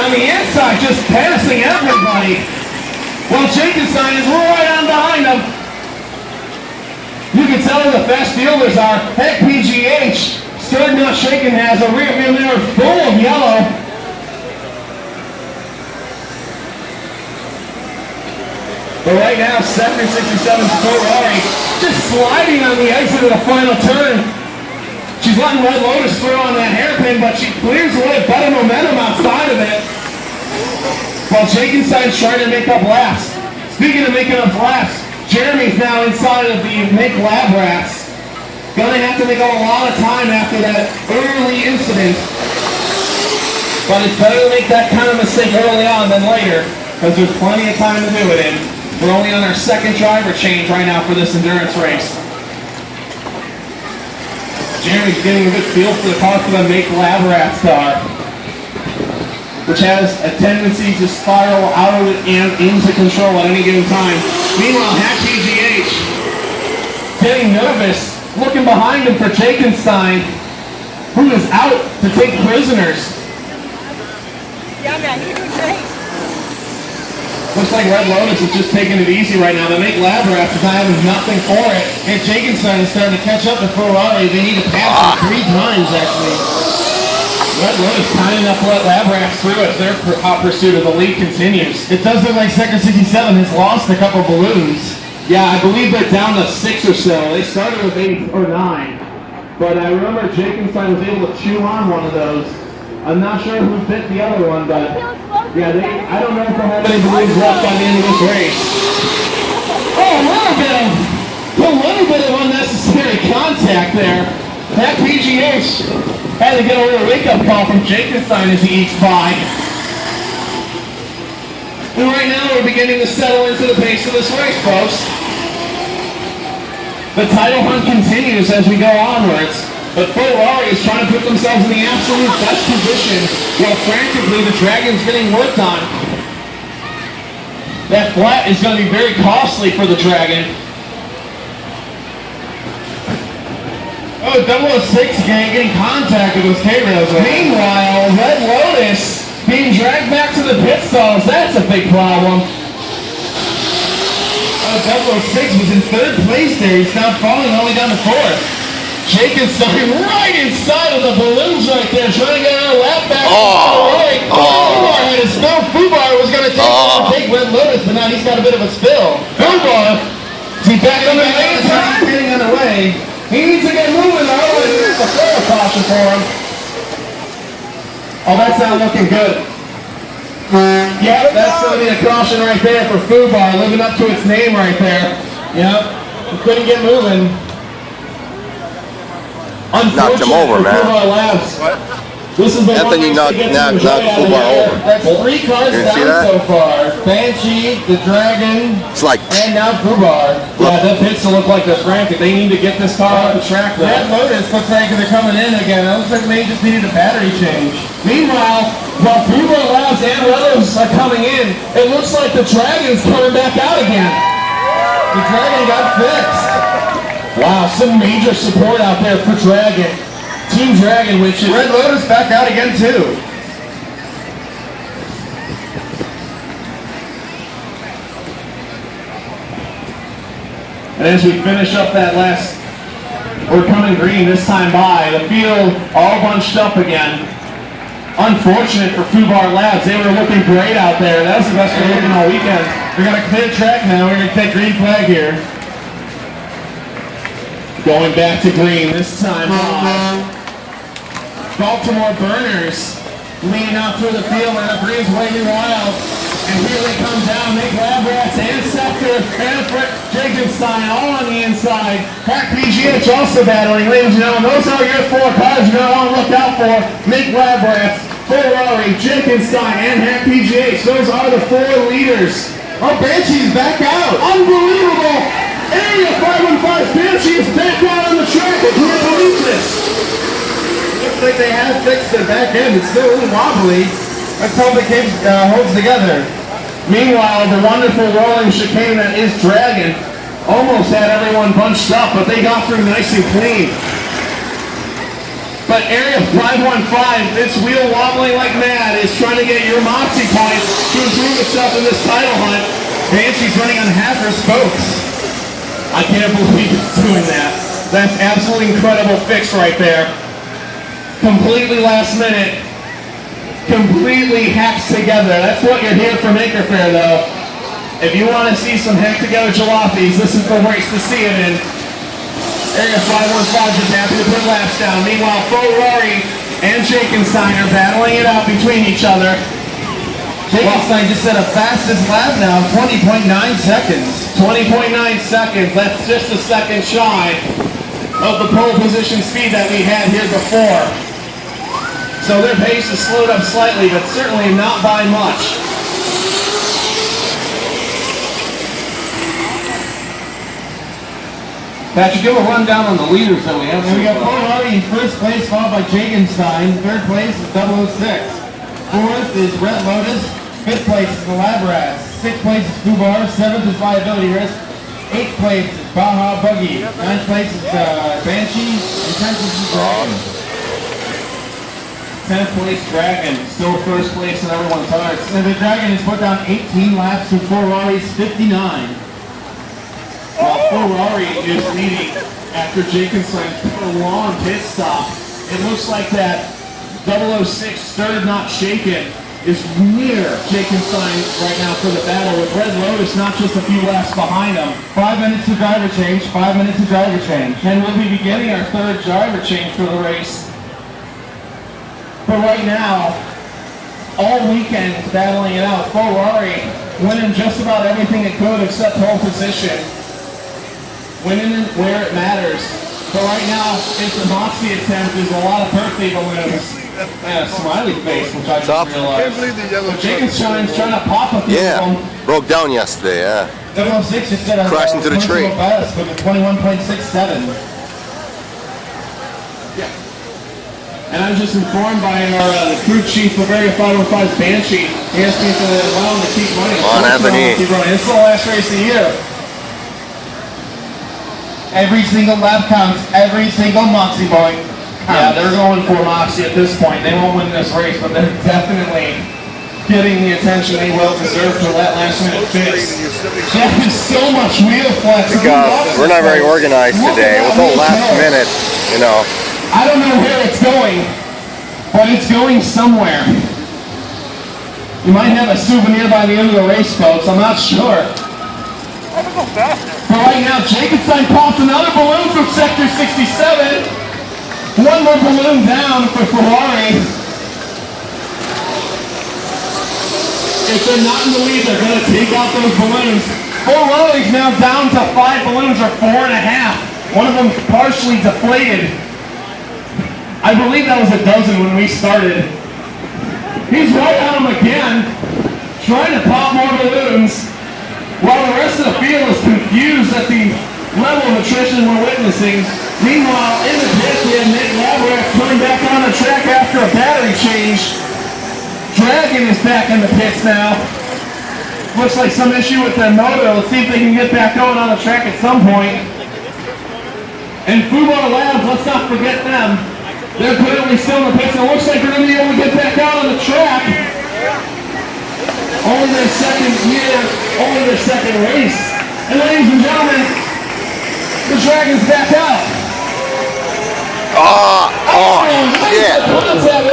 on the inside, just passing everybody. Well, Jenkins-Stein is right on behind him. You can tell who the fast fielders are. Heck, PGH, Stirred Not Shaken has a rear view mirror full of yellow. But right now, 767's Ferrari just sliding on the exit of the final turn. She's letting Red Lotus throw on that hairpin, but she clears away better momentum outside of it. While Jenkins-Stein's trying to make up laps. Speaking of making up laps, Jeremy's now inside of the Mick Lab Rats. Gonna have to make up a lot of time after that early incident. But it's better to make that kind of mistake early on than later, because there's plenty of time to do it in. We're only on our second driver change right now for this endurance race. Jeremy's getting a good feel for the car for the Make Lab Rats car, which has a tendency to spiral out of it and into control at any given time. Meanwhile, Hack PGH getting nervous, looking behind him for Jenkins-Stein, who is out to take prisoners. Yeah, man, you're doing great. Looks like Red Lotus is just taking it easy right now. The Make Lab Rats is not having nothing for it. And Jenkins-Stein is starting to catch up to Ferrari. They need to pass him 3 times, actually. Red Lotus kind enough to let Lab Rats through as their hot pursuit of the lead continues. It does look like Sector 67 has lost a couple balloons. Yeah, I believe they're down to 6 or so. They started with 8 or 9. But I remember Jenkins-Stein was able to chew on one of those. I'm not sure who bit the other one, but yeah, I don't know if they'll have any balloons left by the end of this race. Oh, a little bit of unnecessary contact there. That PGH had to get a little wake-up call from Jenkins-Stein as he eats by. And right now we're beginning to settle into the pace of this race, folks. The title hunt continues as we go onwards, but Ferrari is trying to put themselves in the absolute best position while frantically the Dragon's getting worked on. That flat is going to be very costly for the Dragon. Oh, 006 again getting contact with those K-rails. Meanwhile, Red Lotus being dragged back to the pit stalls. That's a big problem. Oh, 006 was in 3rd place there. He's now falling only down to 4th. Jenkins-Stein right inside of the balloons right there, trying to get our lap back. Fubar had a spill. Fubar was going to take Red Lotus, but now he's got a bit of a spill. Fubar, is he back on the lane? He's getting in the way. He needs to get moving, otherwise there's a fair caution for him. Oh, that's not looking good. Yep, that's going to be a caution right there for Fubar, living up to its name right there. Yep, he couldn't get moving. Knocked him over, man. Fubar Labs. What? This is the Anthony knocked Fubar over. That's 3 cars down so far. Banshee, the Dragon, it's like, and now Fubar. Yeah, the pits look like they're frantic. They need to get this car off the track though. That Lotus looks like they're coming in again. It looks like they just needed a battery change. Meanwhile, while Fubar Labs and Relos are coming in, it looks like the Dragon's coming back out again. The Dragon got fixed. Wow, some major support out there for Dragon. Team Dragon, which is Red Lotus back out again too. And as we finish up that last, we're coming green this time by, the field all bunched up again. Unfortunate for Fubar Labs, they were looking great out there. That was the best they're looking all weekend. We're going to clear track now, we're going to take green flag here. Going back to green this time. Baltimore Burners leading out through the field, and the green's waving wild. And here they come down, Make Lab Rats and Scepter and Jenkins-Stein all on the inside. Hack PGH also battling. Ladies and gentlemen, those are your 4 cars you're going to want to look out for. Make Lab Rats, Ferrari, Jenkins-Stein, and Hack PGH. Those are the 4 leaders. Oh, Banshee's back out. Unbelievable. Area 515 Banshee is back out on the track. I can't believe this. Looks like they have fixed their back end. It's still a little wobbly. Let's hope it holds together. Meanwhile, the wonderful rolling chicane that is Dragon almost had everyone bunched up, but they got through nice and clean. But Area 515, it's wheel wobbling like mad. is trying to get your moxie points to improve itself in this title hunt. Banshee's running on half her spokes. I can't believe it's doing that. That's absolutely incredible fix right there. Completely last minute. Completely hacked together. That's what you're here for Maker Faire, though. If you want to see some hacked together jalopies, this is the race to see it in. Area 515 just happy to put laps down. Meanwhile, Ferrari and Jakenstein are battling it out between each other. Jakenstein just set a fastest lap now, 20.9 seconds. 20.9 seconds. That's just a second shy of the pole position speed that we had here before. So their pace is slowed up slightly, but certainly not by much. Patrick, give a rundown on the leaders that we have. So We got Ferrari in first place, followed by Jakenstein. Third place is 006. Fourth is Red Lotus. Fifth place is the Lab Rats. Sixth place is Fubar. Seventh is Liability Risk. Eighth place is Baja Buggy. Ninth place is Banshee. And 10th place is Dragon. 10th place Dragon. Still first place in everyone's hearts. And the Dragon has put down 18 laps to Ferrari's 59. While Ferrari is leading after Jakenstein's prolonged pit stop, it looks like that 006 stirred not shaken is near Jakenstein right now for the battle, with Red Lotus not just a few laps behind him. 5 minutes to driver change, 5 minutes to driver change. And we'll be beginning our third driver change for the race. But right now, all weekend battling it out, Ferrari winning just about everything it could except pole position. Winning where it matters. But right now, it's a moxie attempt. There's a lot of birthday balloons and a smiley face, which I just realized. But Jakenstein's trying to pop a few of them. Yeah, broke down yesterday, yeah. 006 just said Crashed into the tree. Best with a 21.67. Yeah. And I'm just informed by our crew chief of Area 515's Banshee. He asked me to allow him to keep running. Come on, Anthony. Keep running. It's the last race of the year. Every single lap counts, every single Moxie boy counts. Yeah, they're going for Moxie at this point. They won't win this race, but they're definitely getting the attention they well deserve for that last minute fix. That is so much wheel flex. Because we're not very organized today. It was all last minute, you know. I don't know where it's going, but it's going somewhere. You might have a souvenir by the end of the race, folks. I'm not sure. But right now, Jakenstein pops another balloon from Sector 67. One more balloon down for Ferrari. If they're not in the lead, they're going to take out those balloons. Ferrari's now down to 5 balloons, or 4.5. One of them partially deflated. I believe that was a dozen when we started. He's right on him again, trying to pop more balloons, while the rest of the field is confused at the level of attrition we're witnessing. Meanwhile, in the pit, we have Nick Labrador coming back on the track after a battery change. Dragon is back in the pits now. Looks like some issue with their motor. Let's see if they can get back going on the track at some point. And Fubar Labs, let's not forget them. They're currently still in the pits. It looks like they're going to be able to get back out on the track. Only their second year, only their second race. And ladies and gentlemen, the Dragon's back out. Oh, shit. Contact